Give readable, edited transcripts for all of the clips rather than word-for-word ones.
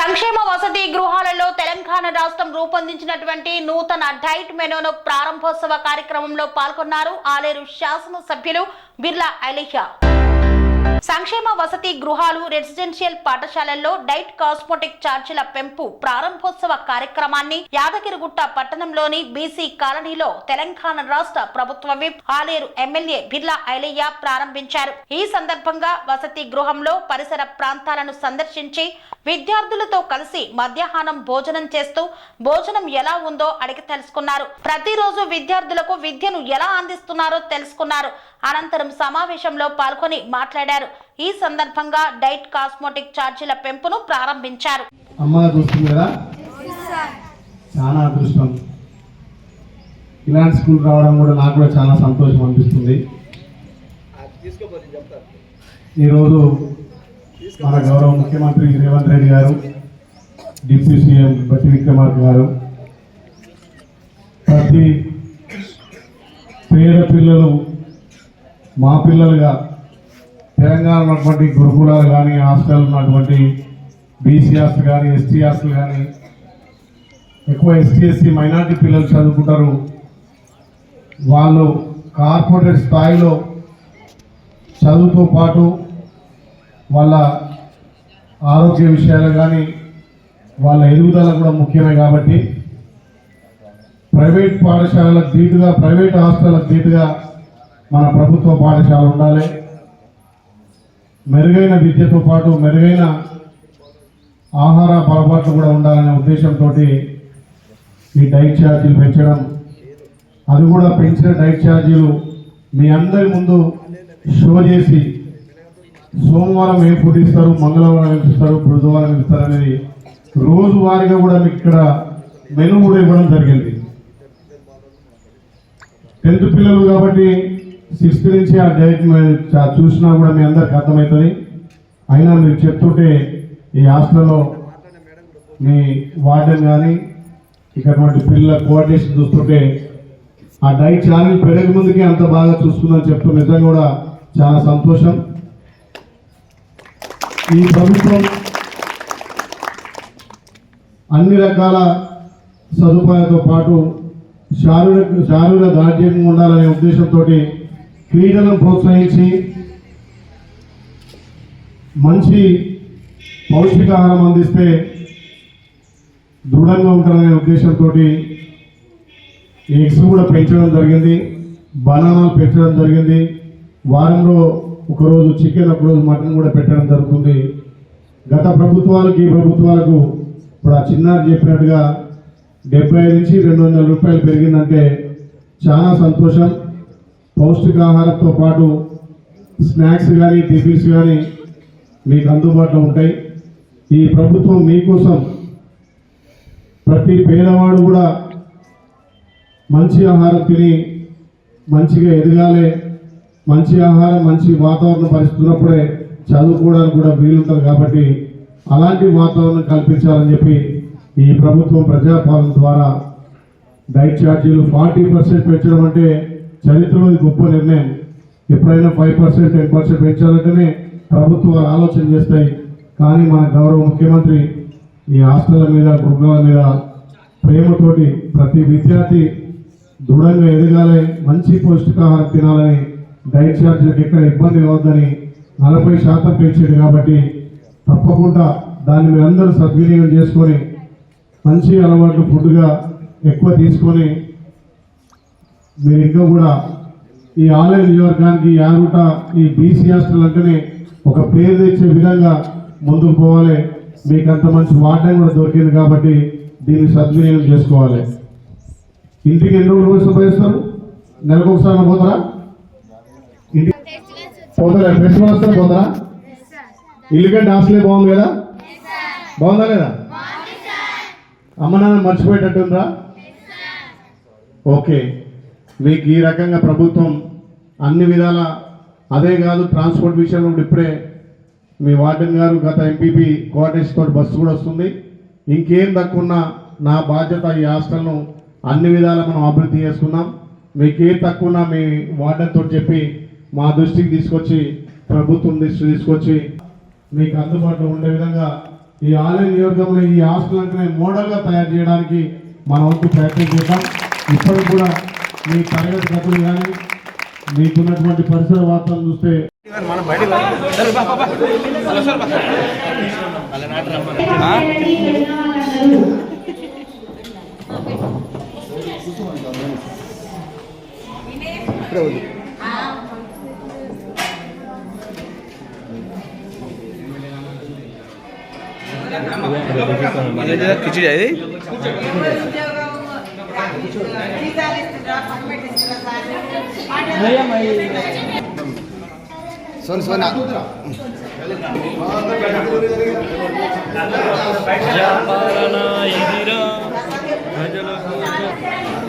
సంక్షేమ వసతి గృహాలలో తెలంగాణ రాష్ట్రం రూపొందించినటువంటి నూతన డైట్ మెనూను ప్రారంభోత్సవ కార్యక్రమంలో పాల్గొన్నారు ఆలేరు శాసనసభ్యులు బిర్లా ఐలయ్య. సంక్షేమ వసతి గృహాలు రెసిడెన్షియల్ పాఠశాలల్లో డైట్ కాస్మెటిక్ ఛార్జీల పెంపు ప్రారంభోత్సవ కార్యక్రమాన్ని యాదగిరిగుట్ట పట్టణంలోని బీసీ కాలనీలో తెలంగాణ రాష్ట్ర ప్రభుత్వ విప్ ఆలేరు ఎమ్మెల్యే బిర్లా ఐలయ్య ప్రారంభించారు. ఈ సందర్భంగా వసతి గృహంలో పరిసర ప్రాంతాలను సందర్శించి విద్యార్థులతో కలిసి మధ్యాహ్నం భోజనం చేస్తూ భోజనం ఎలా ఉందో అడిగి తెలుసుకున్నారు. ప్రతిరోజు విద్యార్థులకు విద్యను ఎలా అందిస్తున్నారో తెలుసుకున్నారు. అనంతరం సమావేశంలో పాల్గొని మాట్లాడారు. ఈ సందర్భంగా డైట్ కాస్మెటిక్ ఛార్జీల పెంపును ప్రారంభించారు. చాలా అదృష్టం, ఇలాంటి స్కూల్ రావడం కూడా నాకు కూడా చాలా సంతోషం అనిపిస్తుంది. ఈరోజు మన గౌరవ ముఖ్యమంత్రి రేవంత్ రెడ్డి గారు, డిప్యూటీ సీఎం బట్టి విక్రమార్క గారు ప్రతి పేద పిల్లలు మా పిల్లలుగా తెలంగాణ ఉన్నటువంటి గురుకులాలు కానీ హాస్టల్ ఉన్నటువంటి బీసీ హాస్టల్ కానీ ఎస్టీ హాస్టల్ కానీ ఎక్కువ ఎస్టీ ఎస్సీ మైనార్టీ పిల్లలు చదువుకుంటారు. వాళ్ళు కార్పొరేట్ స్థాయిలో చదువుతో పాటు వాళ్ళ ఆరోగ్య విషయాలు కానీ వాళ్ళ ఎదుగుదల కూడా ముఖ్యమే. కాబట్టి ప్రైవేట్ పాఠశాలలకు ధీటుగా, ప్రైవేట్ హాస్టళ్లకు ధీటుగా మన ప్రభుత్వ పాఠశాల ఉండాలి. మెరుగైన విద్యతో పాటు మెరుగైన ఆహార పొరపాట్లు కూడా ఉండాలనే ఉద్దేశంతో ఈ డైట్ ఛార్జీలు పెంచడం, అది కూడా పెంచిన డైట్ ఛార్జీలు మీ అందరి ముందు షో చేసి సోమవారం ఏం ఫుడ్ ఇస్తారు, మంగళవారం ఏం ఇస్తారు, బుధవారం ఏం ఇస్తారు అనేది రోజువారీగా కూడా మీకు ఇక్కడ మెనూ కూడా ఇవ్వడం జరిగింది. 10th పిల్లలు కాబట్టి 6th నుంచి ఆ డైట్ చూసినా కూడా మీ అందరికి అర్థమవుతుంది. అయినా మీరు చెప్తుంటే ఈ హాస్టల్లో మీ వార్డెన్ కానీ ఇక్కడటువంటి పిల్లల కోఆర్డినేషన్ చూస్తుంటే ఆ డైట్ ఛానల్ పెరగ ముందుకే అంత బాగా చూసుకుందని చెప్తూ నిజంగా కూడా చాలా సంతోషం. ఈ ప్రభుత్వం అన్ని రకాల సదుపాయాలతో పాటు శారీరక దార్ఢ్యంగా ఉండాలనే ఉద్దేశంతో క్రీడలను ప్రోత్సహించి మంచి పౌష్టికాహారం అందిస్తే దృఢంగా ఉంటారనే ఉద్దేశంతో ఎగ్స్ కూడా పెంచడం జరిగింది, బనానాలు పెంచడం జరిగింది. వారంలో ఒకరోజు చికెన్, ఒకరోజు మటన్ కూడా పెట్టడం జరుగుతుంది. గత ప్రభుత్వాలకు ఈ ప్రభుత్వాలకు ఇప్పుడు ఆ చిన్నారి చెప్పినట్టుగా 75 నుంచి 200 రూపాయలు పెరిగిందంటే చాలా సంతోషం. పౌష్టికాహారంతో పాటు స్నాక్స్ కానీ టిఫిన్స్ కానీ మీకు అందుబాటులో ఉంటాయి. ఈ ప్రభుత్వం మీకోసం ప్రతి పేదవాడు కూడా మంచి ఆహారం తిని మంచిగా ఎదగాలి, మంచి ఆహారం మంచి వాతావరణం పరిస్థితున్నప్పుడే చదువుకోవడానికి కూడా వీలుంటుంది. కాబట్టి అలాంటి వాతావరణం కల్పించాలని చెప్పి ఈ ప్రభుత్వం ప్రజాపాలన ద్వారా డైట్ ఛార్జీలు 40% పెంచడం అంటే చరిత్రలో గొప్ప నిర్ణయం. ఎప్పుడైనా 5%, 10% పెంచాలంటేనే ప్రభుత్వాలు ఆలోచన చేస్తాయి. కానీ మన గౌరవ ముఖ్యమంత్రి ఈ హాస్టళ్ల మీద, గురుకులాల మీద ప్రేమతోటి ప్రతి విద్యార్థి దృఢంగా ఎదగాలి, మంచి పౌష్టికాహారం తినాలని, డైట్ ఛార్జీలకు ఎక్కడ ఇబ్బంది కావద్దని 40% పెంచాడు. కాబట్టి తప్పకుండా దాన్ని మీరు అందరూ సద్వినియోగం చేసుకొని మంచి అలవాట్లు ఫుడ్గా ఎక్కువ తీసుకొని మీరు ఇంకా కూడా ఈ ఆలయ నియోజకవర్గానికి యాగుట ఈ బీసీ హాస్టల్ అంటేనే ఒక పేరు తెచ్చే విధంగా ముందుకు పోవాలి. మీకు అంత మంచి వార్డెన్ కూడా దొరికింది కాబట్టి దీన్ని సద్వినియోగం చేసుకోవాలి. ఇంటికి ఎన్ని రోజులు కోసం పోయిస్తారు? నెలకు ఒకసారి పోతారా? ఇంటికి పోతారా? ఫెస్టివల్ వస్తే పోతారా? ఇల్లు కంటే హాస్టలే బాగుంది కదా? బాగుందా లేదా? అమ్మ నాన్న మర్చిపోయేటట్టుందా? ఓకే, మీకు ఈ రకంగా ప్రభుత్వం అన్ని విధాల, అదే కాదు ట్రాన్స్పోర్ట్ విషయంలో కూడా ఇప్పుడే మీ వార్డెన్ గారు గత ఎంపీపీ కోఆర్డినేషన్ తోటి బస్సు కూడా వస్తుంది. ఇంకేం తక్కువ నా బాధ్యత ఈ హాస్టల్ను అన్ని విధాలా మనం అభివృద్ధి చేసుకుందాం. మీకు ఏం తక్కువ మీ వార్డెన్ తోటి చెప్పి మా దృష్టికి తీసుకొచ్చి ప్రభుత్వం దృష్టికి తీసుకొచ్చి మీకు అందుబాటులో ఉండే విధంగా ఈ ఆలయ నియోజకంలో ఈ హాస్టల్ అంటేనే మోడల్గా తయారు చేయడానికి మన వంతు ప్రయత్నం చేద్దాం. ఇప్పటికి కూడా మీ తరగతి గతులు కానీ మీకున్నటువంటి పరిసర వాతావరణం చూస్తే खिचड़ी है सोन सोना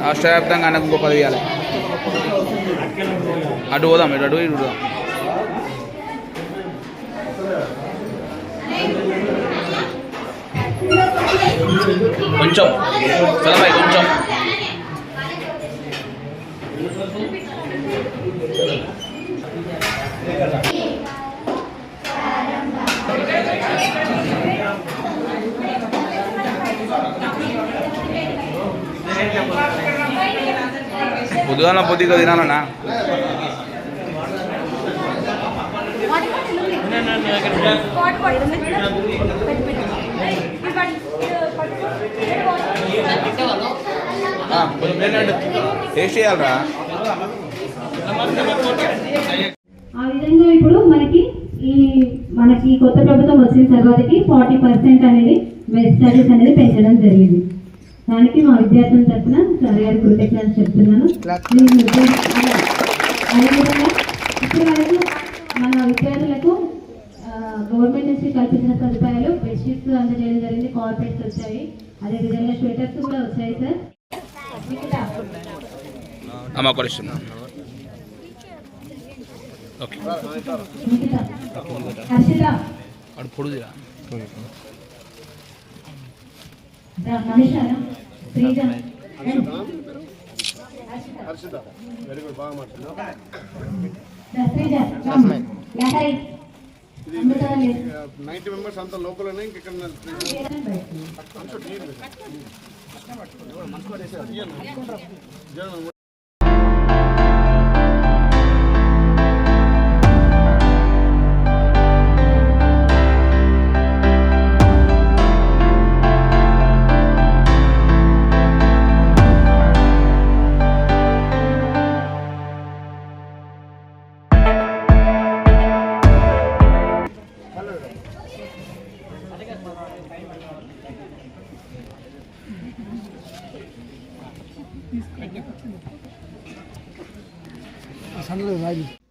రాష్ట్రవ్యాప్తంగా ఆయనకు ఇంకో 10 ఇవ్వాలి. అటు పోదాం, ఇటు ఇటు పోదాం. కొంచెం చలబాయ్ కొంచెం పొద్దుగాల పొద్దుగా తినాలన్నా. టేస్ట్ చేయాలరా. ఆ విధంగా ఇప్పుడు మనకి కొత్త ప్రభుత్వం వచ్చిన తర్వాతకి 40% అనేది మెస్ చార్జెస్ అనేది పెంచడం జరిగింది. దానికి మా విద్యార్థుల తరఫున సార్ గారి కృతజ్ఞతలు చెప్తున్నాను. అదేవిధంగా ఇప్పటి వరకు మన విద్యార్థులకు గవర్నమెంట్ నుంచి కల్పించిన సదుపాయాలు బెడ్షీట్స్ అందజేయడం జరిగింది, కార్పెట్స్ వచ్చాయి, అదేవిధంగా స్వెటర్స్ కూడా వచ్చాయి సార్. అమ్మ కొలిస్తున్నా. ఓకే హర్షిత అడు పొడుదిరా మనీషారా శ్రీజ వెరీ గుడ్, బాగా మాట్లాడుతున్నావు. శ్రీజ లహరి 90 మెంబర్స్ అంతా లోకల్ ఉన్నాయి. ఇక్కడ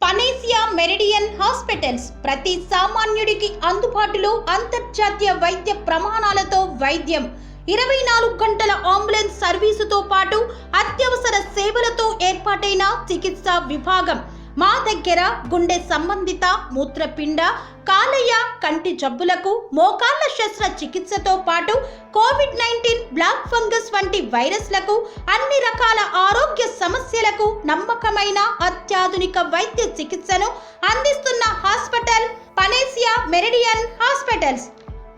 పనేసియా మెరిడియన్ హాస్పిటల్స్ ప్రతి సామాన్యుడికి అందుబాటులో అంతర్జాతీయ వైద్య ప్రమాణాలతో వైద్యం, 24 గంటల అంబులెన్స్ సర్వీసుతో పాటు అత్యవసర సేవలతో ఏర్పాటైన చికిత్సా విభాగం. మా దగ్గర గుండె సంబంధిత, మూత్రపిండ, కాలేయ, కంటి జబ్బులకు, మోకాళ్ల శస్త్ర చికిత్సతో పాటు కోవిడ్-19, బ్లాక్ ఫంగస్ వంటి వైరస్లకు, అన్ని రకాల ఆరోగ్య సమస్యలకు నమ్మకమైన అత్యాధునిక వైద్య చికిత్సను అందిస్తున్న హాస్పిటల్ పనేసియా మెరిడియన్ హాస్పిటల్స్.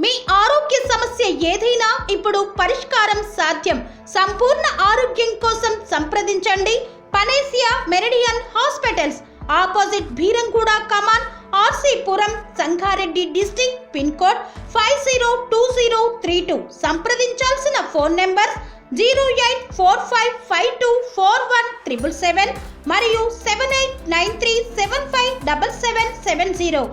మీ ఆరోగ్య సమస్య ఏదైనా ఇప్పుడు పరిష్కారం సాధ్యం. సంపూర్ణ ఆరోగ్యం కోసం సంప్రదించండి Panacea Meridian hospitals, opposite Bheeramguda Kaman, RC Puram, Sangareddy district, pin code 502032. సంప్రదించాల్సిన ఫోన్ నెంబర్ 0845524177 మరియు 7893757770.